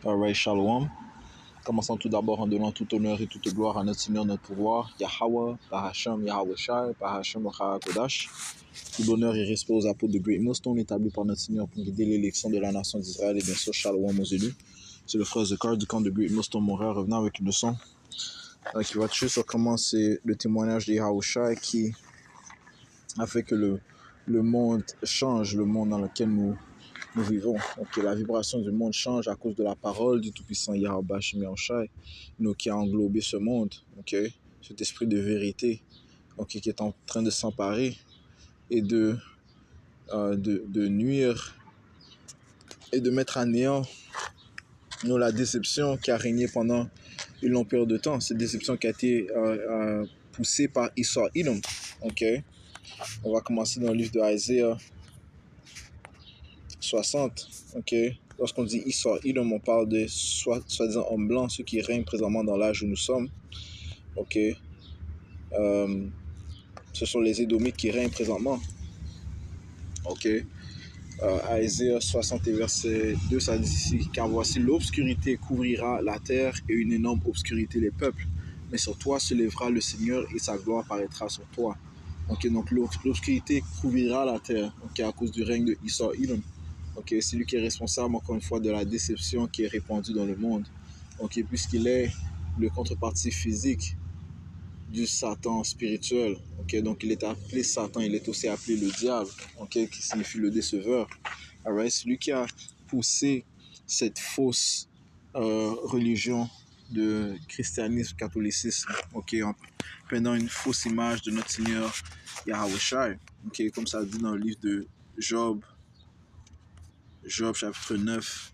Alright, Shalom. Commençons tout d'abord en donnant tout honneur et toute gloire à notre Seigneur, notre pouvoir, Yahweh, Bahasham, Yahweh Shai, Bahasham, Kodash. Tout l'honneur et respect aux apôtres de Great Millstone établis par notre Seigneur pour guider l'élection de la nation d'Israël et bien sûr Shalom aux élus. C'est le frère Zekar du camp de Great Millstone Montréal revenant avec une leçon qui va toucher sur comment c'est le témoignage de Yahweh Shai qui a fait que le monde change, le monde dans lequel nous vivons. Donc la vibration du monde change à cause de la parole du Tout-Puissant Yahweh Shai, qui a englobé ce monde, cet esprit de vérité, qui est en train de s'emparer et de nuire et de mettre à néant la déception qui a régné pendant une longue période de temps. Cette déception qui a été poussée par Esau Edom. On va commencer dans le livre de Isaiah 60. Lorsqu'on dit Esau Edom, on parle de soi-disant hommes blancs, ceux qui règnent présentement dans l'âge où nous sommes. Ce sont les Édomites qui règnent présentement. Isaiah 60 et verset 2, ça dit ici: car voici l'obscurité couvrira la terre et une énorme obscurité les peuples. Mais sur toi se lèvera le Seigneur et sa gloire paraîtra sur toi. Donc l'obscurité couvrira la terre à cause du règne de Esau Edom. C'est lui qui est responsable, encore une fois, de la déception qui est répandue dans le monde. Puisqu'il est le contrepartie physique du Satan spirituel. Donc il est appelé Satan, il est aussi appelé le diable, qui signifie le déceveur. C'est lui qui a poussé cette fausse religion de christianisme, catholicisme, en prenant une fausse image de notre Seigneur Yahweh Shai, comme ça dit dans le livre de Job chapitre 9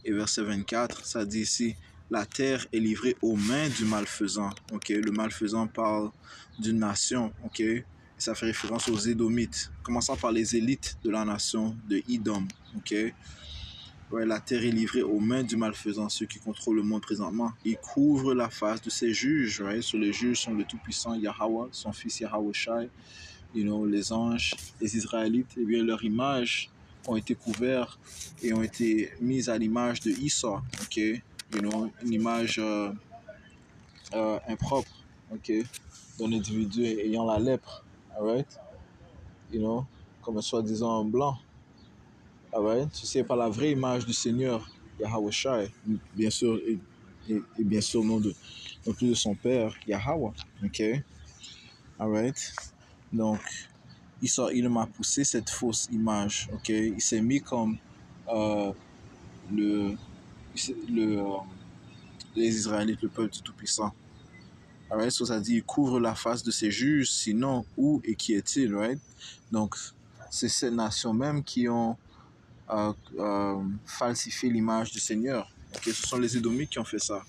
et verset 24, ça dit ici: la terre est livrée aux mains du malfaisant. Le malfaisant parle d'une nation, ça fait référence aux Édomites, commençant par les élites de la nation de Edom. La terre est livrée aux mains du malfaisant, ceux qui contrôlent le monde présentement. Il couvre la face de ses juges. Sur les juges sont le tout-puissant Yahweh, son fils Yahweh Shai, les anges, les Israélites, et bien leur image ont été couverts et ont été mises à l'image de Esau, une image impropre, d'un individu ayant la lèpre, comme un soi-disant blanc. Ceci n'est pas la vraie image du Seigneur Yahweh Shai, bien sûr, et bien sûr non plus de son père Yahweh. Donc il m'a poussé cette fausse image. Il s'est mis comme les Israélites, le peuple du Tout-Puissant. Ça dit, il couvre la face de ses juges, sinon où et qui est-il? Donc c'est ces nations même qui ont falsifié l'image du Seigneur. Ce sont les Édomites qui ont fait ça.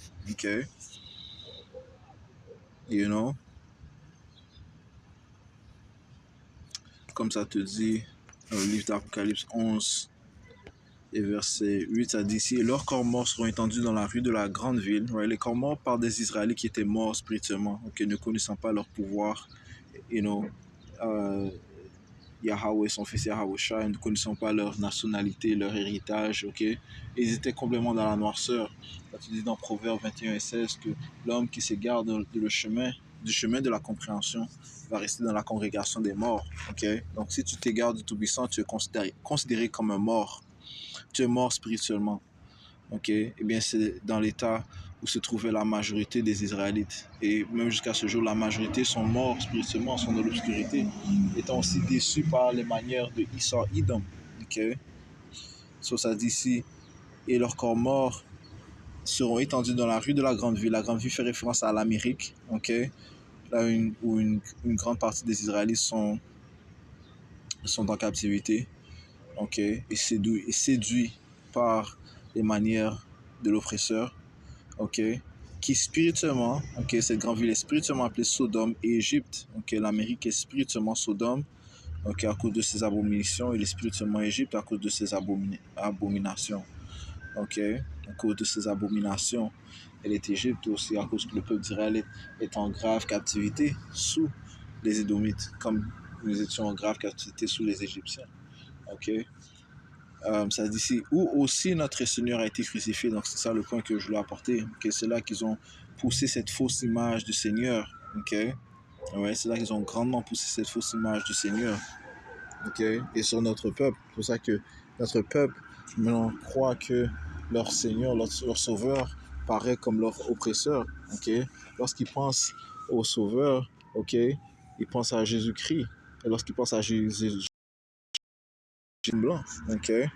Comme ça te dit dans le livre d'Apocalypse 11 et verset 8, ça dit ici: et leurs corps morts seront étendus dans la rue de la grande ville. Les corps morts par des Israélites qui étaient morts spirituellement, ne connaissant pas leur pouvoir, Yahweh, son fils Yahweh Shai, ne connaissant pas leur nationalité, leur héritage, ils étaient complètement dans la noirceur. Ça te dit dans Proverbes 21 et 16 que l'homme qui s'égare du chemin de la compréhension va rester dans la congrégation des morts. Donc si tu t'égares du Tout-Puissant, tu es considéré comme un mort. Tu es mort spirituellement. Et bien c'est dans l'état où se trouvait la majorité des Israélites. Et même jusqu'à ce jour, la majorité sont morts spirituellement, sont dans l'obscurité, étant aussi déçus par les manières de Esau Edom. Ça dit ici: et leurs corps morts seront étendus dans la rue de la grande ville. La grande ville fait référence à l'Amérique, là où une grande partie des Israélites sont en captivité, et séduits par les manières de l'oppresseur, qui spirituellement, cette grande ville est spirituellement appelée Sodome et Égypte. L'Amérique est spirituellement Sodome, à cause de ses abominations, et spirituellement Égypte à cause de ses abominations. À cause de ses abominations, elle est Égypte aussi, à cause que le peuple d'Israël est en grave captivité sous les Édomites, comme nous étions en grave captivité sous les Égyptiens. Ça dit ici, où aussi notre Seigneur a été crucifié. Donc c'est ça le point que je voulais apporter. Okay? C'est là qu'ils ont poussé cette fausse image du Seigneur. Okay? Ouais, c'est là qu'ils ont grandement poussé cette fausse image du Seigneur. Okay? Et sur notre peuple. C'est pour ça que notre peuple maintenant croit que leur Seigneur, leur Sauveur, paraît comme leur oppresseur. Okay? Lorsqu'ils pensent au Sauveur, okay, ils pensent à Jésus-Christ. Et lorsqu'ils pensent à Jésus blanc, okay?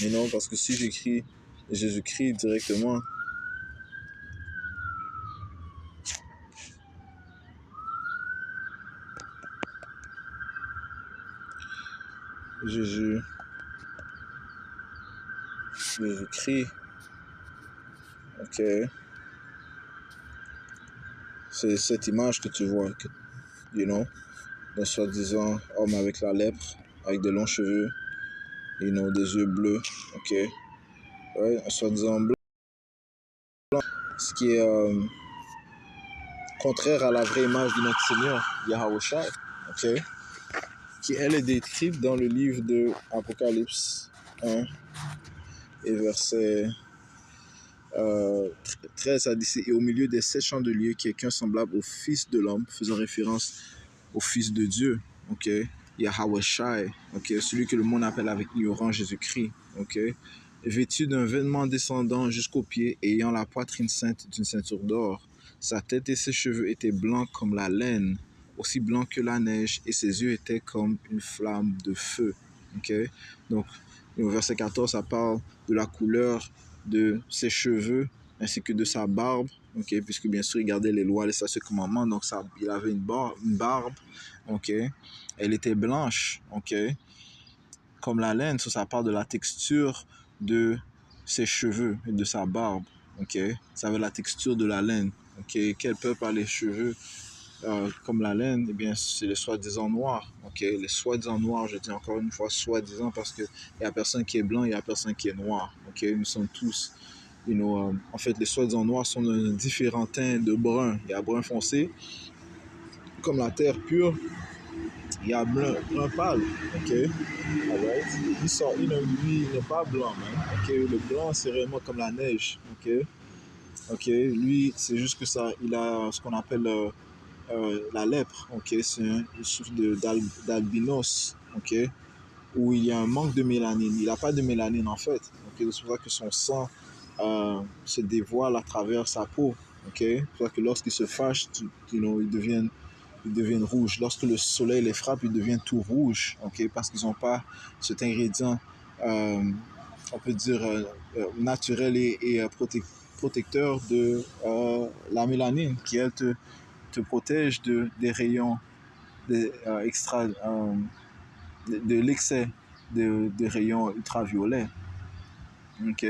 Mais non, parce que si j'écris Jésus-Christ directement, Jésus, Jésus-Christ, ok, c'est cette image que tu vois, you know, d'un soi-disant homme avec la lèpre, avec de longs cheveux, you know, des yeux bleus, ok, ouais, un soi-disant blanc, ce qui est contraire à la vraie image de notre Seigneur, Yahweh Shai, ok, qui elle est décrite dans le livre de Apocalypse 1 et verset 13 à 17, et au milieu des 7 chandeliers, quelqu'un semblable au Fils de l'homme, faisant référence au Fils de Dieu, ok, Yahweh Shai, ok, celui que le monde appelle avec ignorant Jésus-Christ, ok, vêtu d'un vêtement descendant jusqu'aux pieds, ayant la poitrine ceinte d'une ceinture d'or. Sa tête et ses cheveux étaient blancs comme la laine, aussi blancs que la neige, et ses yeux étaient comme une flamme de feu, ok. Donc, au verset 14, ça parle de la couleur de ses cheveux ainsi que de sa barbe, ok, puisque bien sûr il gardait les lois, les statuts, commandements, donc ça, il avait une barbe, ok, elle était blanche, ok, comme la laine, ça parle de la texture de ses cheveux et de sa barbe, ok, ça avait la texture de la laine, ok, quel peuple a les cheveux comme la laine, eh bien, c'est les soi-disant noirs. Ok, les soi-disant noirs, je dis encore une fois soi-disant parce qu'il n'y a personne qui est blanc, il n'y a personne qui est noir. Ok, nous sommes tous, you know, en fait, les soi-disant noirs sont de différents teints de brun. Il y a brun foncé, comme la terre pure, il y a brun pâle. Ok, alright. Lui, il n'est pas blanc, man. Ok, le blanc, c'est réellement comme la neige. Ok, ok, lui, c'est juste que ça, il a ce qu'on appelle la lèpre, ok, c'est une souffre d'albinos, ok, où il y a un manque de mélanine. Il n'a pas de mélanine en fait, ok, c'est pour ça que son sang se dévoile à travers sa peau, ok, c'est pour ça que lorsqu'il se fâche, ils deviennent rouges. Lorsque le soleil les frappe, ils deviennent tout rouges, ok, parce qu'ils n'ont pas cet ingrédient, on peut dire, naturel et protecteur de la mélanine qui, elle, te protège des rayons de l'excès des rayons ultraviolets. Ok,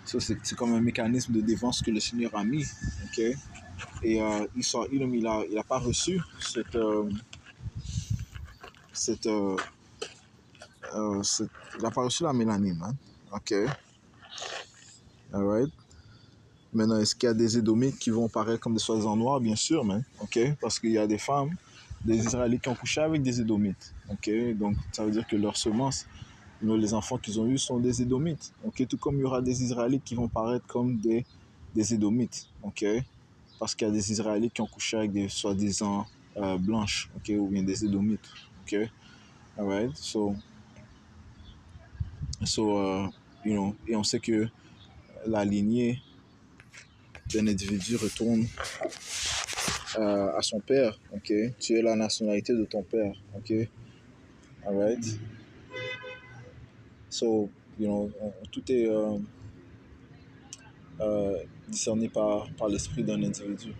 ça c'est comme un mécanisme de défense que le Seigneur a mis. Ok, et il a pas reçu cette, il a pas reçu la mélanine. Hein? Ok, alright. Maintenant, est-ce qu'il y a des Édomites qui vont paraître comme des soi-disant noirs? Bien sûr, mais ok, parce qu'il y a des femmes, des Israélites qui ont couché avec des Édomites. Ok, donc ça veut dire que leurs semences, les enfants qu'ils ont eus sont des Édomites. Ok, tout comme il y aura des Israélites qui vont paraître comme des Édomites. Ok, parce qu'il y a des Israélites qui ont couché avec des soi-disant blanches. Ok, ou bien des Édomites. Ok, alright. Et on sait que la lignée d'un individu retourne à son père, ok? Tu es la nationalité de ton père, ok? Alright? So, tout est discerné par l'esprit d'un individu,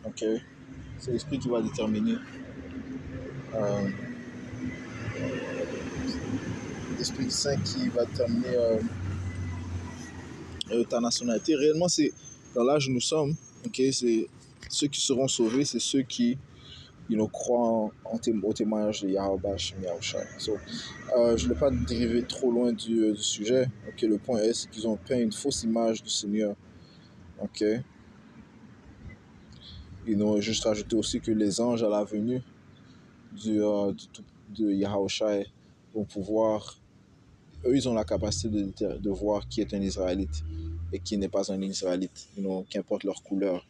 ok? C'est l'esprit qui va déterminer euh, l'esprit saint qui va déterminer ta nationalité. Réellement, c'est dans l'âge où nous sommes, ok? C'est ceux qui seront sauvés, c'est ceux qui croient au témoignage de Yahweh Shem Yahushua. So, je ne vais pas dériver trop loin du sujet. Ok, le point est, c'est qu'ils ont peint une fausse image du Seigneur. Ok. Ils ont juste rajouté aussi que les anges à la venue de Yahushua vont pouvoir, eux, ils ont la capacité de voir qui est un Israélite et qui n'est pas un Israélite, qu'importe leur couleur,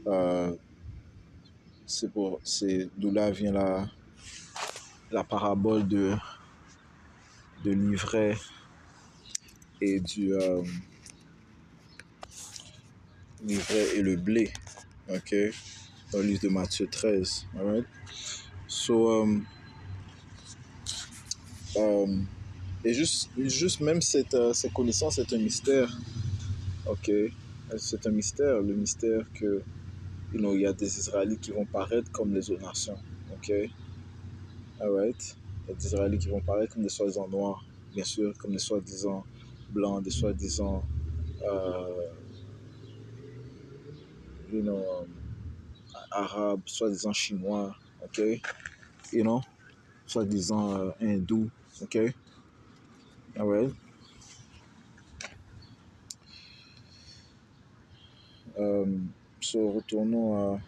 Euh, c'est d'où là vient la parabole de l'ivraie et l'ivraie et le blé, ok, dans le livre de Matthieu 13, alright? So, et juste même cette connaissance est un mystère, ok? C'est un mystère, le mystère que, il y a des Israélites qui vont paraître comme les autres nations, ok? Alright? Il y a des Israélites qui vont paraître comme des soi-disant noirs, bien sûr, comme des soi-disant blancs, des soi-disant, you know, arabes, soi-disant chinois, ok? You know? Soi-disant hindous, ok? Alright? So, retournons à.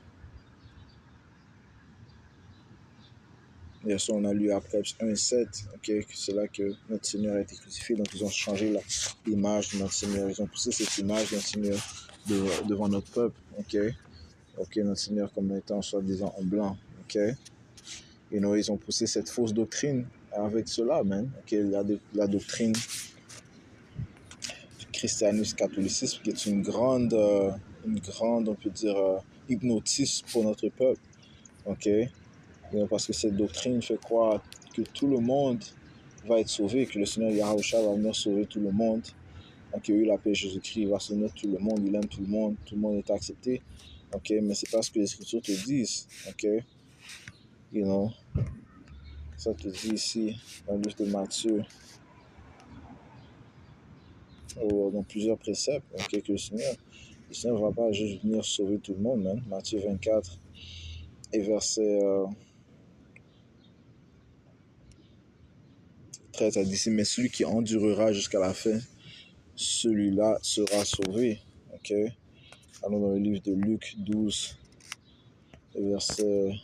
Bien sûr, on a lu Apocalypse 1 et 7, ok? C'est là que notre Seigneur a été crucifié, donc ils ont changé l'image de notre Seigneur. Ils ont poussé cette image de notre Seigneur devant notre peuple, ok? Ok, notre Seigneur comme étant soi-disant en blanc, ok? Ils ont poussé cette fausse doctrine avec cela, man. Ok, la doctrine du christianisme catholicisme qui est une grande, on peut dire, hypnotiste pour notre peuple, ok? Parce que cette doctrine fait croire que tout le monde va être sauvé, que le Seigneur Yahushua va venir sauver tout le monde. Donc, il y a eu la paix de Jésus-Christ, il va sauver tout le monde, il aime tout le monde est accepté. Ok, mais c'est pas ce que les Écritures te disent. Ok, you know, ça te dit ici dans le livre de Matthieu, dans plusieurs préceptes, ok, que le Seigneur ne va pas juste venir sauver tout le monde, man. Matthieu 24 et verset 13 a dit ici, mais celui qui endurera jusqu'à la fin, celui-là sera sauvé. Ok, allons dans le livre de Luc 12, verset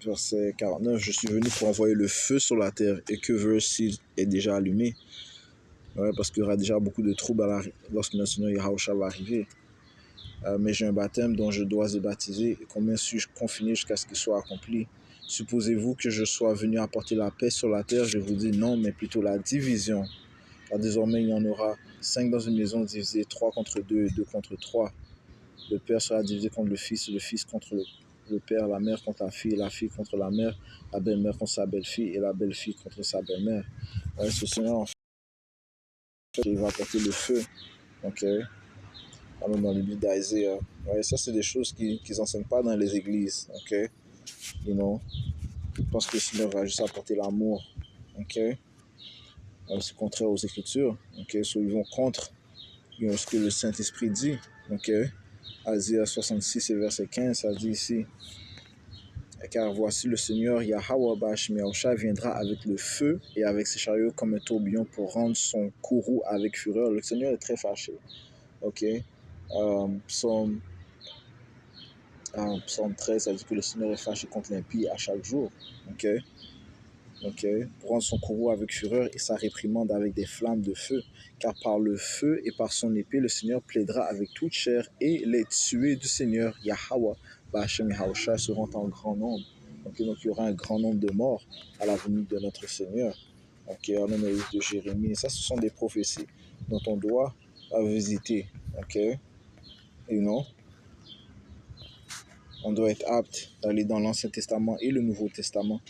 verset 49, je suis venu pour envoyer le feu sur la terre et que veux-tu est déjà allumé. Ouais, parce qu'il y aura déjà beaucoup de troubles lorsque notre Seigneur Yahushua va arriver. Mais j'ai un baptême dont je dois être baptisé et combien suis-je confiné jusqu'à ce qu'il soit accompli? Supposez-vous que je sois venu apporter la paix sur la terre? Je vous dis non, mais plutôt la division. Car désormais, il y en aura 5 dans une maison divisée, 3 contre 2 et 2 contre 3. Le père sera divisé contre le fils contre le père, la mère contre la fille contre la mère, la belle-mère contre sa belle-fille et la belle-fille contre sa belle-mère. Ouais, ce Seigneur, en fait, il va apporter le feu. Ok? Allons dans le livre d'Isaiah. Ouais, ça, c'est des choses qu'ils n'enseignent pas dans les églises. Ok? You know? Je pense que le Seigneur va juste apporter l'amour. Ok? C'est contraire aux Écritures. Ok? So, ils vont contre ce que le Saint-Esprit dit. Ok? Isaiah 66 et verset 15, ça dit ici. Car voici le Seigneur Yahweh Bashim Yahusha viendra avec le feu et avec ses chariots comme un tourbillon pour rendre son courroux avec fureur. Le Seigneur est très fâché. Ok. Psaume 13, ça dit que le Seigneur est fâché contre l'impie à chaque jour. Ok. Ok. Pour rendre son courroux avec fureur et sa réprimande avec des flammes de feu. Car par le feu et par son épée, le Seigneur plaidera avec toute chair et les tués du Seigneur Yahweh Bashim Yahusha seront en grand nombre. Okay, donc il y aura un grand nombre de morts à la venue de notre Seigneur. Okay, on a le livre de Jérémie. Et ça, ce sont des prophéties dont on doit visiter. Okay? You know? On doit être apte d'aller dans l'Ancien Testament et le Nouveau Testament.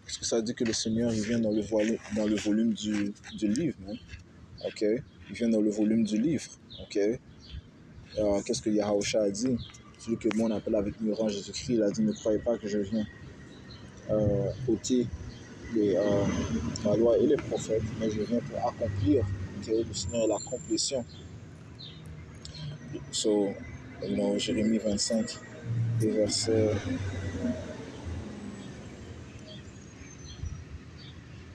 Parce que ça dit que le Seigneur, il vient dans le volume du livre. Hein? Okay? Il vient dans le volume du livre. Okay? Qu'est-ce que Yahushua a dit? Celui que moi on appelle avec ignorance Jésus-Christ, il a dit, ne croyez pas que je viens ôter la loi et les prophètes, mais je viens pour accomplir. Okay? Le Seigneur est la complétion. So, Jérémie 25 et verset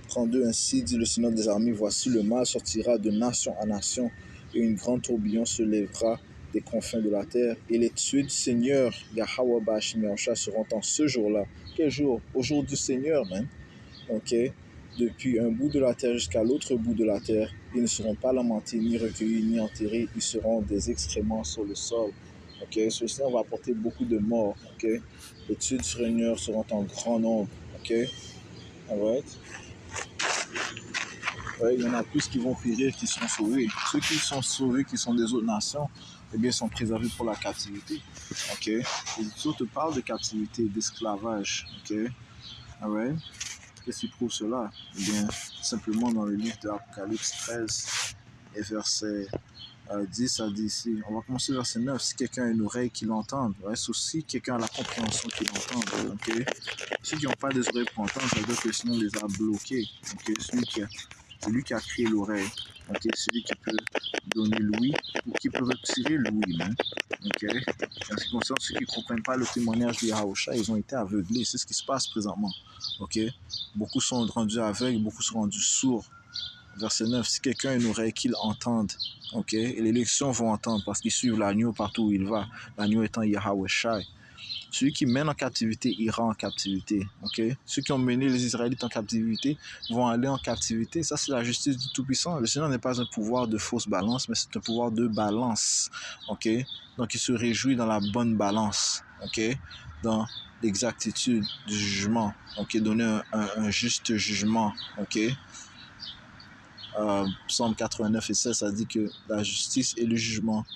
32, ainsi dit le Seigneur des armées, voici le mal sortira de nation à nation et une grande tourbillon se lèvera des confins de la terre. Et les tués du Seigneur, Yahweh Bashim Yahushua, seront en ce jour-là. Quel jour? Au jour du Seigneur, man. Ok? Depuis un bout de la terre jusqu'à l'autre bout de la terre, ils ne seront pas lamentés, ni recueillis, ni enterrés. Ils seront des excréments sur le sol. Ok? Ce Seigneur va apporter beaucoup de morts. Ok? Les tués du Seigneur seront en grand nombre. Ok? Alright? Ouais, il y en a plus qui vont périr, qui sont sauvés. Ceux qui sont sauvés, qui sont des autres nations, eh bien, sont préservés pour la captivité. Ok? Et tout te parle de captivité, d'esclavage. Ok? Alright? Qu'est-ce qui prouve cela? Eh bien, simplement dans le livre de Apocalypse 13 et verset 10, ça dit ici, on va commencer verset 9, si quelqu'un a une oreille qui l'entende, ouais, si quelqu'un a la compréhension qui l'entende, ok? Ceux qui n'ont pas des oreilles pour entendre, ça veut dire que sinon on les a bloqués, ok? C'est lui qui a créé l'oreille, ok? Celui qui peut donner l'ouïe ou qui peut retirer l'ouïe, même, ok? En ce qui concerne ceux qui ne comprennent pas le témoignage de Yahushua, ils ont été aveuglés, c'est ce qui se passe présentement, ok? Beaucoup sont rendus aveugles, beaucoup sont rendus sourds. Verset 9, si quelqu'un a une oreille, qu'il entende. Ok? Et les légions vont entendre parce qu'ils suivent l'agneau partout où il va. L'agneau étant Yahweh Shai. Celui qui mène en captivité ira en captivité. Ok? Ceux qui ont mené les Israélites en captivité vont aller en captivité. Ça, c'est la justice du Tout-Puissant. Le Seigneur n'est pas un pouvoir de fausse balance, mais c'est un pouvoir de balance. Ok? Donc, il se réjouit dans la bonne balance. Ok? Dans l'exactitude du jugement. Ok? Donner un juste jugement. Ok? Psaume 89 et 16, ça dit que la justice et le jugement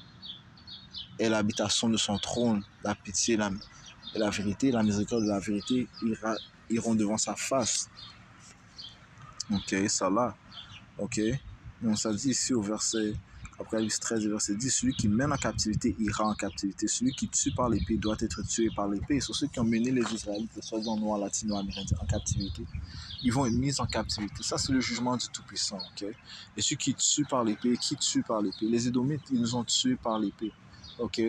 est l'habitation de son trône, la pitié et la vérité, la miséricorde de la vérité iront devant sa face. Ok, ça là. Ok. Donc ça dit ici au verset, Apocalypse 13, verset 10, celui qui mène en captivité ira en captivité. Celui qui tue par l'épée doit être tué par l'épée. Sur ceux qui ont mené les Israélites, les soi-disant noirs latino-amérindiens, en captivité, ils vont être mis en captivité. Ça, c'est le jugement du Tout-Puissant. Ok. Et ceux qui tuent par l'épée, les Édomites, ils nous ont tués par l'épée. Ok.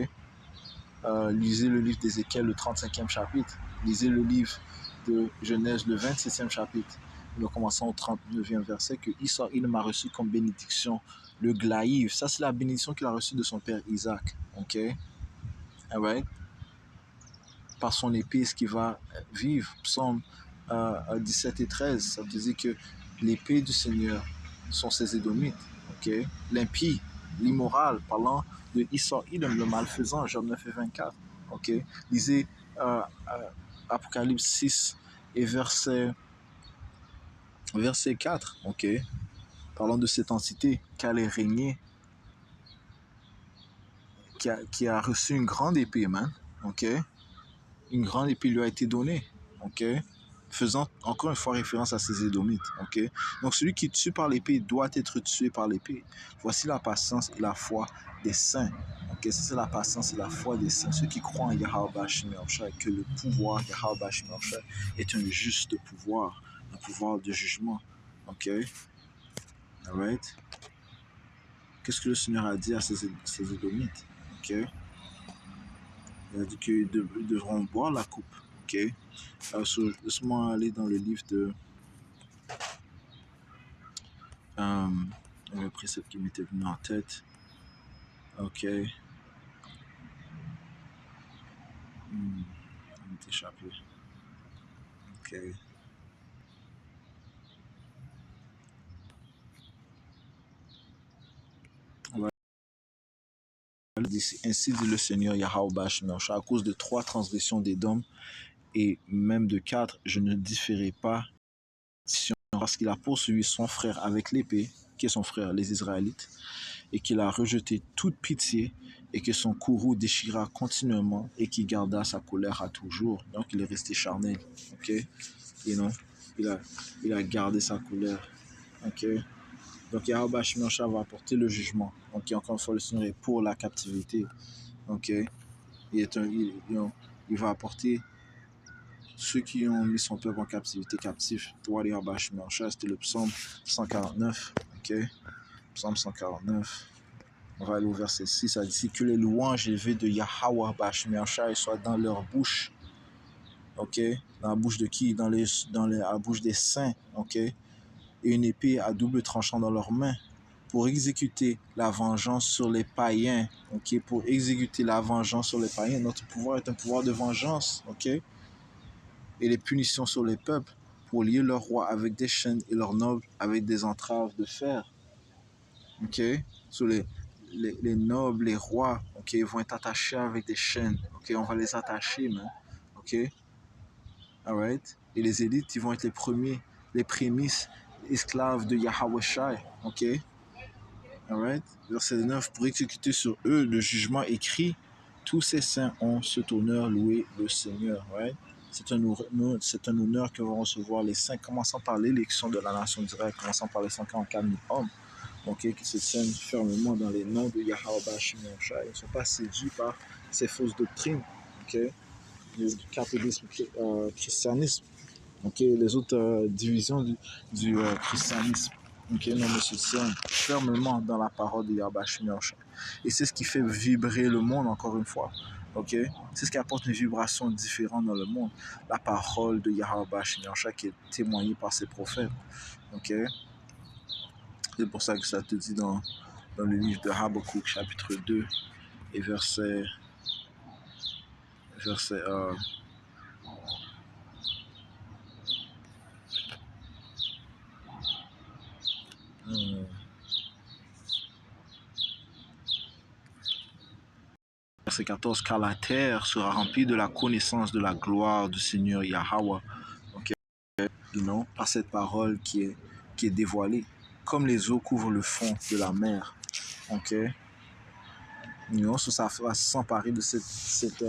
Lisez le livre d'Ézéchiel, le 35e chapitre. Lisez le livre de Genèse, le 27e chapitre. Nous commençons au 39e verset que Issa, il m'a reçu comme bénédiction le glaïve. Ça, c'est la bénédiction qu'il a reçue de son père Isaac. Ok? Alright? Par son épée, ce qui va vivre. Psaume 17 et 13, ça te dit que l'épée du Seigneur sont ses Édomites. Ok? L'impie, l'immoral, parlant de Issa, le malfaisant, Job 9 et 24. Ok? Lisez Apocalypse 6 et verset 4. Ok? Parlant de cette entité qui allait régner, qui a reçu une grande épée, man. Ok? Une grande épée lui a été donnée. Ok? Faisant encore une fois référence à ces Édomites. Ok? Donc celui qui tue par l'épée doit être tué par l'épée. Voici la patience et la foi des saints. Ok? C'est la patience et la foi des saints. Ceux qui croient en Yahweh Bashim Yahushua, que le pouvoir Yahweh Bashim Yahushua est un juste pouvoir, un pouvoir de jugement. Ok? Alright? Qu'est-ce que le Seigneur a dit à ces Édomites? Ok? Il a dit qu'ils devront boire la coupe. Ok? Laisse-moi aller dans le livre de le précepte qui m'était venu en tête. Ok. Il m'est échappé. Ok. On va ainsi dit le Seigneur Yahweh Bashim Yahushua, à cause de 3 transgressions d'Édom et même de 4, je ne différerai pas parce qu'il a poursuivi son frère avec l'épée, qui est son frère, les Israélites, et qu'il a rejeté toute pitié et que son courroux déchira continuellement et qu'il garda sa colère à toujours. Donc il est resté charnel. Ok? You know? Il a gardé sa colère. Ok? Donc Yahweh Bashim Yahushua va apporter le jugement. Donc encore une fois, le Seigneur est pour la captivité. Ok? Il va apporter ceux qui ont mis son peuple en captivité captif. Toi, Yahweh Bashim Yahushua, c'était le psaume 149. Ok? Psaume 149. On va aller au verset 6, ça dit que les louanges élevées de Yahweh Bashim Yahushua soient dans leur bouche. Ok? Dans la bouche de qui? Dans la bouche des saints. Ok? Et une épée à double tranchant dans leurs mains pour exécuter la vengeance sur les païens, ok, pour exécuter la vengeance sur les païens. Notre pouvoir est un pouvoir de vengeance, ok, et les punitions sur les peuples, pour lier leurs rois avec des chaînes et leurs nobles avec des entraves de fer, ok, sur les nobles, les rois, ok, vont être attachés avec des chaînes, ok, on va les attacher, man, ok, alright, et les élites, ils vont être les premiers, les prémices esclaves de Yahweh Shai, ok. Alright. Verset 9. Pour exécuter sur eux le jugement écrit, tous ces saints ont cet honneur, loué le Seigneur. Right? C'est un honneur que vont recevoir les saints, commençant par l'élection de la nation d'Israël, commençant par les 144 000 hommes, okay, qui se tiennent fermement dans les noms de Yahweh Bashim Yahushua. Ils ne sont pas séduits par ces fausses doctrines, okay, du catholicisme, christianisme, okay, les autres divisions du christianisme. Ok, non, mais se tiennent fermement dans la parole de Yahweh Shai. Et c'est ce qui fait vibrer le monde, encore une fois. Ok, c'est ce qui apporte une vibration différente dans le monde. La parole de Yahweh Shai qui est témoignée par ses prophètes. Ok, c'est pour ça que ça te dit dans le livre de Habakkuk, chapitre 2, et verset verset 14, car la terre sera remplie de la connaissance de la gloire du Seigneur Yahweh, okay, par cette parole qui est dévoilée, comme les eaux couvrent le fond de la mer. Okay? Ça va s'emparer de cette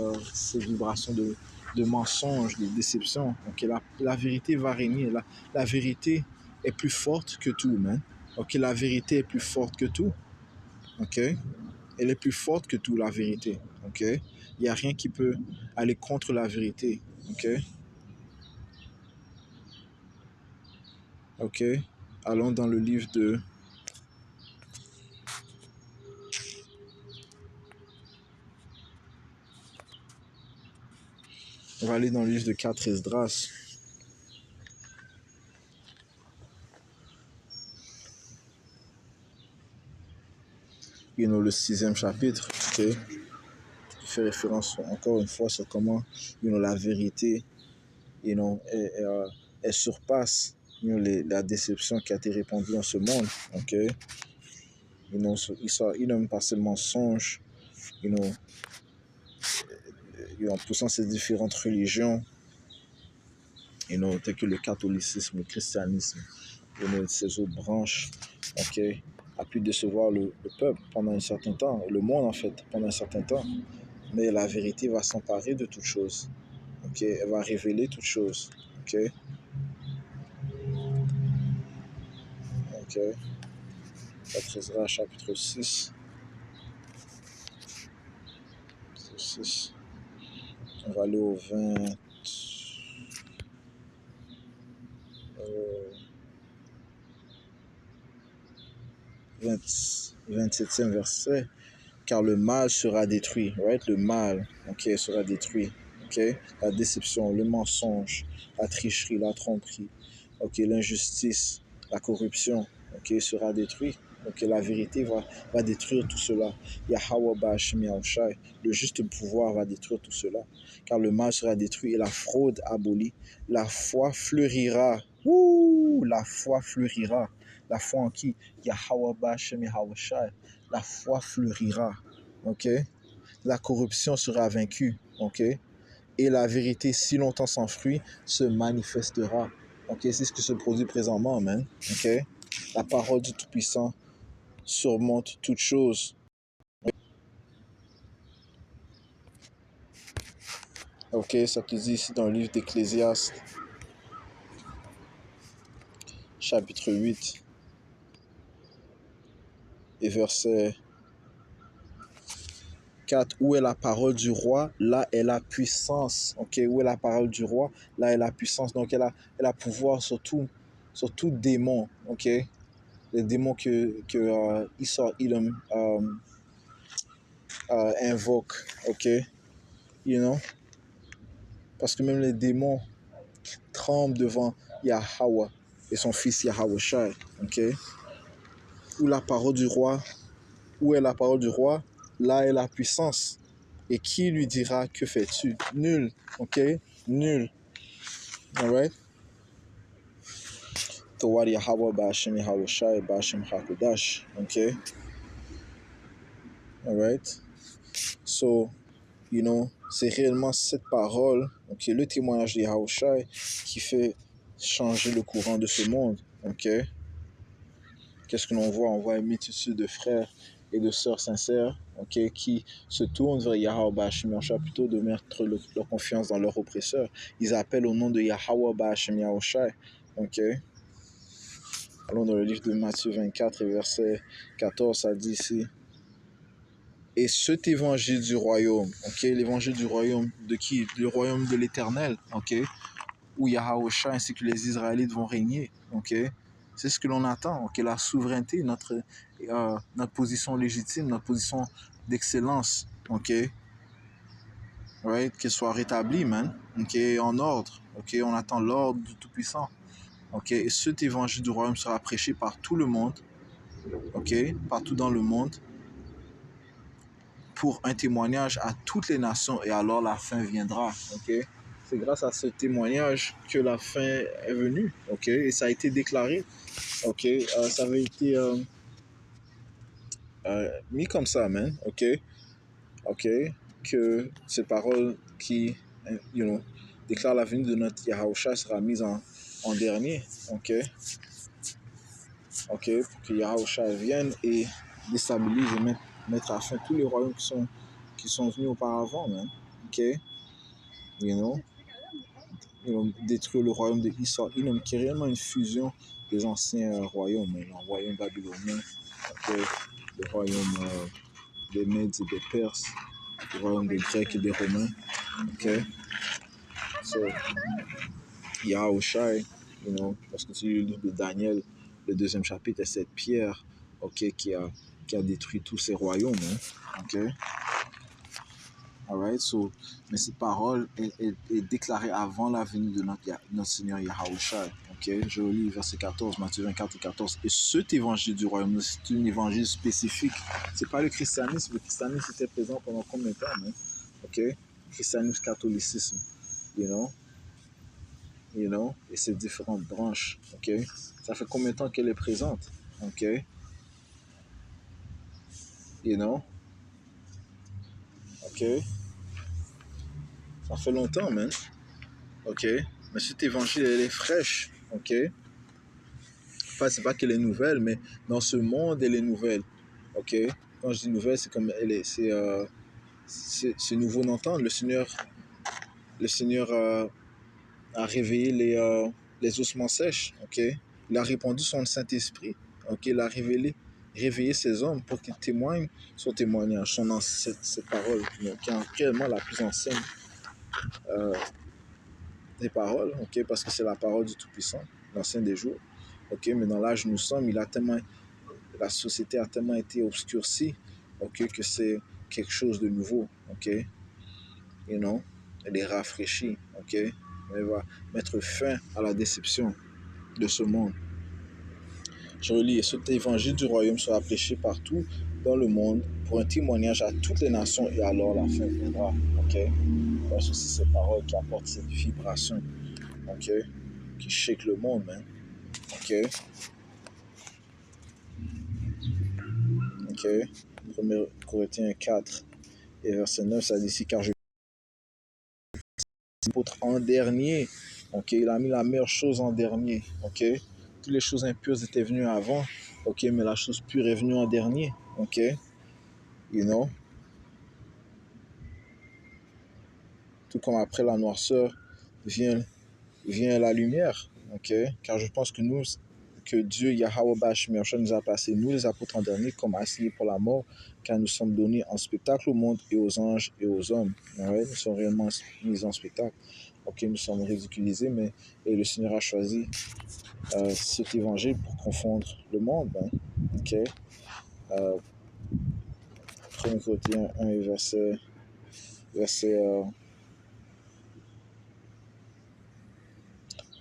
vibration de mensonges, de déceptions. Okay? La vérité va régner. La vérité est plus forte que tout, man. Okay? La vérité est plus forte que tout. Okay? Elle est plus forte que tout, la vérité. Ok? Il n'y a rien qui peut aller contre la vérité. Ok? Ok? Allons dans le livre de... On va aller dans le livre de 4 Esdras. Le 6e chapitre, ok? Qui fait référence encore une fois sur comment la vérité elle surpasse la déception qui a été répandue dans ce monde. Ok? Il n'aime pas ces mensonges, en poussant ces différentes religions, telles que le catholicisme, le christianisme, ces autres branches, ok, a pu décevoir le peuple pendant un certain temps, le monde en fait, pendant un certain temps. Mais la vérité va s'emparer de toutes choses. Ok, elle va révéler toutes choses. Ok. Ok. 4 Esdras, chapitre 6. 6. On va aller au 27e verset. Car le mal sera détruit. Right? Le mal, ok, sera détruit. Ok? La déception, le mensonge, la tricherie, la tromperie, ok, l'injustice, la corruption, ok, sera détruit. Ok, la vérité va détruire tout cela. Yahweh Bashim Yahushai, le juste pouvoir va détruire tout cela. Car le mal sera détruit et la fraude abolie. La foi fleurira. Ouh, la foi fleurira. La foi en qui? Yahweh Bashim Yahushai. La foi fleurira. Ok? La corruption sera vaincue. Ok? Et la vérité, si longtemps sans fruit, se manifestera. Ok? C'est ce que se produit présentement, man. Ok? La parole du Tout-Puissant surmonte toute chose. Ok? Ça te dit ici dans le livre d'Ecclésiaste, chapitre 8, et verset 4, où est la parole du roi, là est la puissance. Ok, où est la parole du roi, là est la puissance. Donc elle a pouvoir sur tout démon. Ok, les démons que Esau Edom invoque. Ok, parce que même les démons tremblent devant Yahweh et son fils Yahweh Shai. Ok, où la parole du roi, où est la parole du roi, là est la puissance. Et qui lui dira que fais-tu? Nul, ok? Nul. Alright? Toward Yahweh Ba'ashem Yahushai Ba'ashem Hakodash. Ok? Alright? So, you know, c'est réellement cette parole, ok, le témoignage de Yahushai qui fait changer le courant de ce monde. Ok? Qu'est-ce que l'on voit? On voit une multitude de frères et de sœurs sincères, ok, qui se tournent vers Yahweh Ba'ashem Yahushai plutôt de mettre leur confiance dans leur oppresseur. Ils appellent au nom de Yahweh Ba'ashem Yahushai. Ok? Allons dans le livre de Matthieu 24 et verset 14, ça dit ici. Et cet évangile du royaume, ok, l'évangile du royaume de qui? Le royaume de l'Éternel, ok, où Yahushua ainsi que les Israélites vont régner, ok. C'est ce que l'on attend, ok, la souveraineté, notre position légitime, notre position d'excellence, ok, right, qu'elle soit rétablie, man, ok, en ordre, ok, on attend l'ordre du Tout-Puissant, ok, et cet évangile du royaume sera prêché par tout le monde, ok, partout dans le monde, pour un témoignage à toutes les nations, et alors la fin viendra, ok. C'est grâce à ce témoignage que la fin est venue, ok, et ça a été déclaré, ok, ça avait été mis comme ça, man, ok, ok, que cette parole qui, you know, déclare la venue de notre Yahushua sera mise en dernier, ok, ok, pour que Yahushua vienne et déstabilise et mettre à fin tous les royaumes qui sont venus auparavant, man, ok, you know, détruire le royaume de Issa, qui est réellement une fusion des anciens royaumes, le royaume babylonien, okay, le royaume des Mèdes et des Perses, le royaume des Grecs et des Romains. Okay? So, Yahushai, you know, parce que tu lis le livre de Daniel, le 2e chapitre, est cette pierre, okay, qui a détruit tous ces royaumes. Hein, okay? Alright, so, mais cette parole est déclarée avant la venue de notre Seigneur Yahushua. Okay? Je lis verset 14, Matthieu 24 et 14. Et cet évangile du royaume, c'est un évangile spécifique. C'est pas le christianisme. Le christianisme était présent pendant combien de temps? Hein? Okay? Christianisme, catholicisme, you know, et ses différentes branches. Okay? Ça fait combien de temps qu'elle est présente? Okay? You know? Okay? Ça fait longtemps, man. Ok, mais cet évangile, elle est fraîche, ok. Enfin, c'est pas qu'elle est nouvelle, mais dans ce monde, elle est nouvelle, ok. Quand je dis nouvelle, c'est comme elle est, c'est nouveau d'entendre. Le Seigneur a réveillé les ossements sèches, ok. Il a répandu son Saint-Esprit, ok. Il a réveillé ses hommes pour qu'ils témoignent son témoignage, cette parole, qui est réellement la plus ancienne des paroles, ok, parce que c'est la parole du Tout-Puissant, l'ancien des jours, ok, mais dans l'âge où nous sommes, la société a tellement été obscurcie, ok, que c'est quelque chose de nouveau, ok, you know, elle est rafraîchie, ok, elle va mettre fin à la déception de ce monde. Je relis, et cet évangile du royaume sera prêché partout dans le monde pour un témoignage à toutes les nations, et alors la fin viendra, ok, parce que c'est ces paroles qui apportent cette vibration, ok, qui shake le monde, man. Ok. Ok. 1 Corinthiens 4 et verset 9, ça dit ici, car je l'apôtre en dernier. Ok. Il a mis la meilleure chose en dernier. Ok. Toutes les choses impures étaient venues avant. Ok. Mais la chose pure est venue en dernier. Ok. You know. Tout comme après la noirceur vient la lumière. Ok. Car je pense que Dieu, Yahweh Ba'ashem Yahushua, nous a passé, nous les apôtres en dernier, comme assignés pour la mort, car nous sommes donnés en spectacle au monde et aux anges et aux hommes. Ouais, nous sommes réellement mis en spectacle. Ok, nous sommes ridiculisés, mais et le Seigneur a choisi cet évangile pour confondre le monde. Hein. Ok. 1 Corinthiens 1 et verset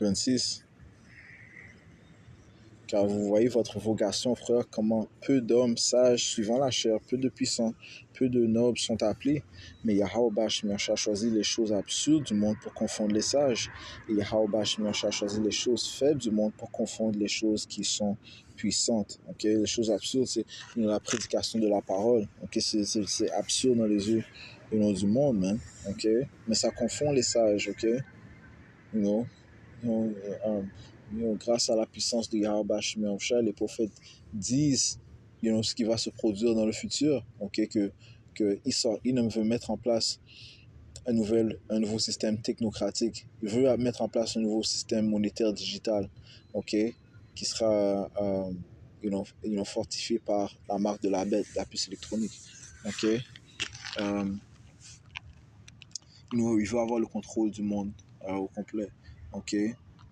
26. Car vous voyez votre vocation, frère, comment peu d'hommes sages suivant la chair, peu de puissants, peu de nobles sont appelés. Mais Yahweh Bashmiach a choisi les choses absurdes du monde pour confondre les sages. Et Yahweh Bashmiach a choisi les choses faibles du monde pour confondre les choses qui sont puissantes. Okay? Les choses absurdes, c'est la prédication de la parole. Okay? C'est absurde dans les yeux du monde, man. Okay? Mais ça confond les sages. Okay? You know? You grâce à la puissance de Yahweh Shemel, les prophètes disent ce qui va se produire dans le futur, que Israël veut mettre en place un nouveau système technocratique. Il veut mettre en place un nouveau système monétaire digital, qui sera fortifié par la marque de la bête, la puce électronique. Il veut avoir le contrôle du monde au complet.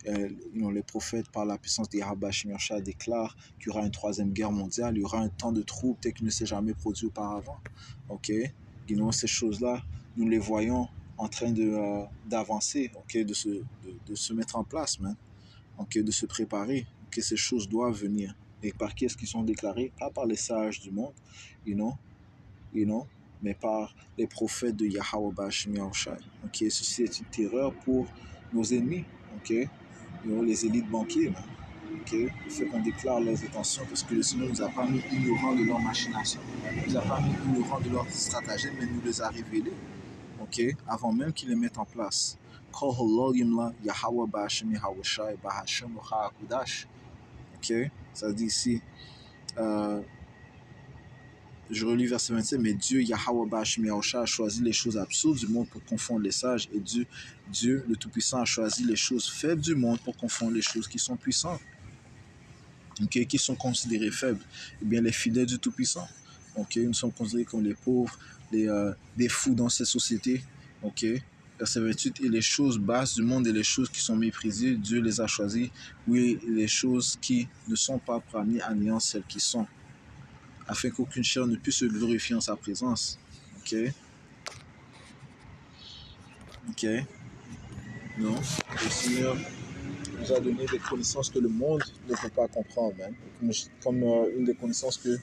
Les prophètes, par la puissance de Yahweh Shemel, déclarent qu'il y aura une troisième guerre mondiale, il y aura un temps de trouble tel qu'il ne s'est jamais produit auparavant. Ces choses-là, nous les voyons en train d'avancer, de se mettre en place, de se préparer. Ces choses doivent venir. Et par qui est-ce qu'ils sont déclarés? Pas par les sages du monde, mais par les prophètes de Yahweh Bashmiah. Ceci est une terreur pour nos ennemis, les élites banquiers. Le fait qu'on déclare leurs intentions, parce que le Seigneur ne nous a pas mis ignorants de leurs machinations, ne nous a pas mis ignorants de leurs stratagèmes, mais nous les a révélés, avant même qu'ils les mettent en place. Ça dit ici, je relis verset 27, mais Dieu, Yahweh Bashmiah, a choisi les choses absurdes du monde pour confondre les sages, et Dieu, le Tout-Puissant, a choisi les choses faibles du monde pour confondre les choses qui sont puissantes. Qui sont considérés faibles? Eh bien, les fidèles du Tout-Puissant. Nous sommes considérés comme les pauvres, des fous dans cette société. Verset 28, et les choses basses du monde et les choses qui sont méprisées, Dieu les a choisies. Oui, les choses qui ne sont pas pour amener à néant celles qui sont, afin qu'aucune chair ne puisse se glorifier en sa présence. Non, le Seigneur nous a donné des connaissances que le monde ne peut pas comprendre, comme une des connaissances que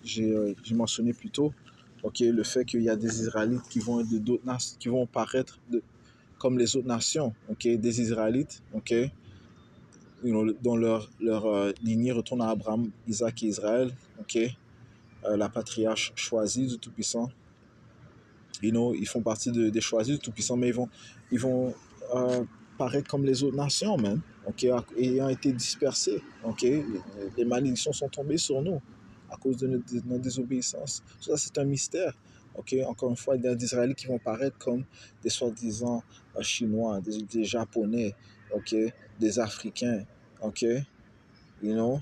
j'ai mentionné plus tôt, le fait qu'il y a des Israélites qui vont être d'autres nations, qui vont paraître comme les autres nations, des Israélites, dont leur lignée retourne à Abraham, Isaac et Israël, la patriarche choisie du Tout-Puissant. Ils font partie des choisis du Tout-Puissant, mais ils vont paraître comme les autres nations, ayant été dispersés. Les malédictions sont tombées sur nous à cause de notre désobéissance. Ça, c'est un mystère. Encore une fois, il y a des Israélites qui vont paraître comme des soi-disant Chinois, des Japonais, des Africains, you know.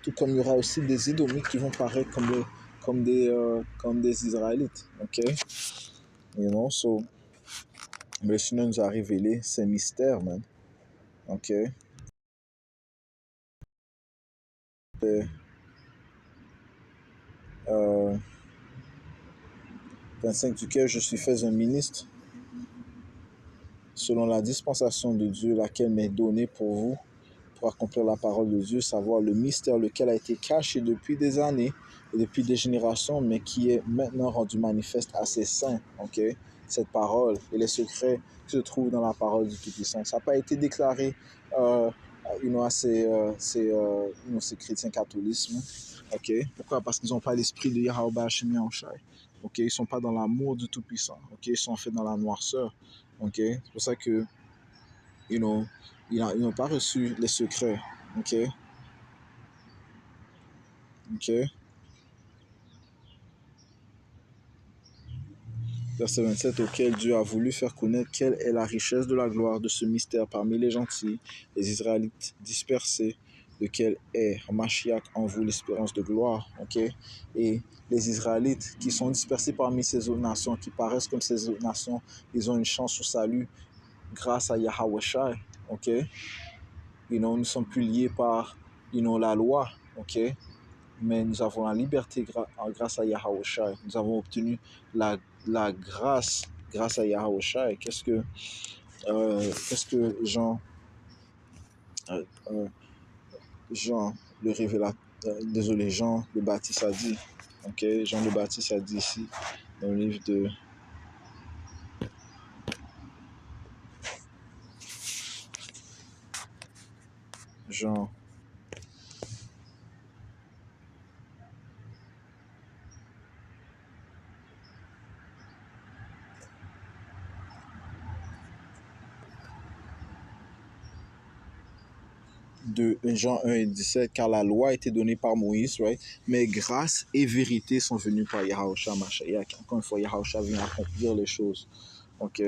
Tout comme il y aura aussi des Édomites qui vont paraître comme des Israélites. So, le Seigneur nous a révélé ces mystères, man. 25, duquel je suis fait un ministre, selon la dispensation de Dieu, laquelle m'est donnée pour vous, pour accomplir la parole de Dieu, savoir le mystère lequel a été caché depuis des années et depuis des générations, mais qui est maintenant rendu manifeste à ses saints. Cette parole et les secrets qui se trouvent dans la parole du Tout-Puissant. Ça n'a pas été déclaré à ces chrétiens catholiques. Pourquoi? Parce qu'ils n'ont pas l'esprit de Yahweh Shemel Shai. Ils ne sont pas dans l'amour du Tout-Puissant. Ils sont faits dans la noirceur. C'est pour ça que ils n'ont pas reçu les secrets. Verset 27, auquel Dieu a voulu faire connaître quelle est la richesse de la gloire de ce mystère parmi les gentils, les Israélites dispersés, lequel est Mashiach en vous l'espérance de gloire. Et les Israélites qui sont dispersés parmi ces autres nations, qui paraissent comme ces autres nations, ils ont une chance au salut grâce à Yahweh Shai. Nous ne sommes plus liés par la loi. Mais nous avons la liberté grâce à Yahweh Shai. Nous avons obtenu la grâce grâce à Yahushua. Qu'est-ce que euh, euh, Jean le révélateur, désolé, Jean le Baptiste a dit. Ok, Jean le Baptiste a dit ici dans le livre de Jean. De Jean 1 et 17, car la loi a été donnée par Moïse, right? Mais grâce et vérité sont venues par Yahushua Mashiach. Encore une fois, Yahushua vient accomplir les choses. Ok?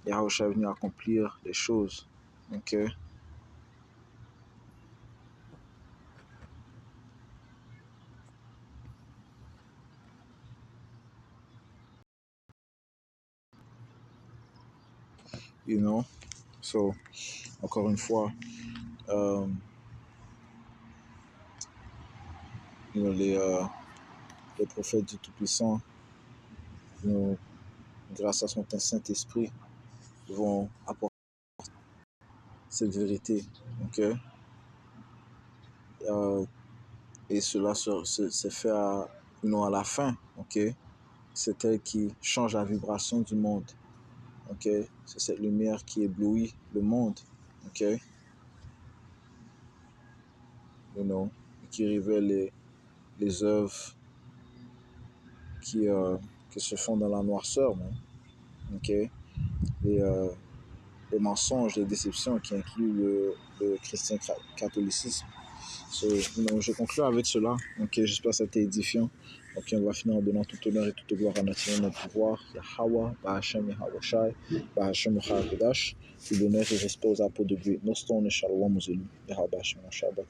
Yahushua vient accomplir les choses. Ok? You know? So, encore une fois, um, you know, les prophètes du Tout-Puissant, you know, grâce à son Saint-Esprit, vont apporter cette vérité. Ok? Euh, et cela se fait you know, à la fin. Ok? C'est elle qui change la vibration du monde. Ok? C'est cette lumière qui éblouit le monde. Ok? You know? Qui révèle les œuvres qui se font dans la noirceur. Man. Ok? Les, les mensonges, les déceptions qui incluent le chrétien catholicisme. So, you know, je conclue avec cela. Ok, j'espère que ça a été édifiant. Ok, on va finir en donnant tout honneur et toute gloire à notre Seigneur, notre pouvoir. Yahweh, Bahashem Yahawashi, Bahashem Yahakodash. Tout l'honneur et respect aux apôtres de Dieu. Noston et Shalom aux élus. Yahabashem Shabbat.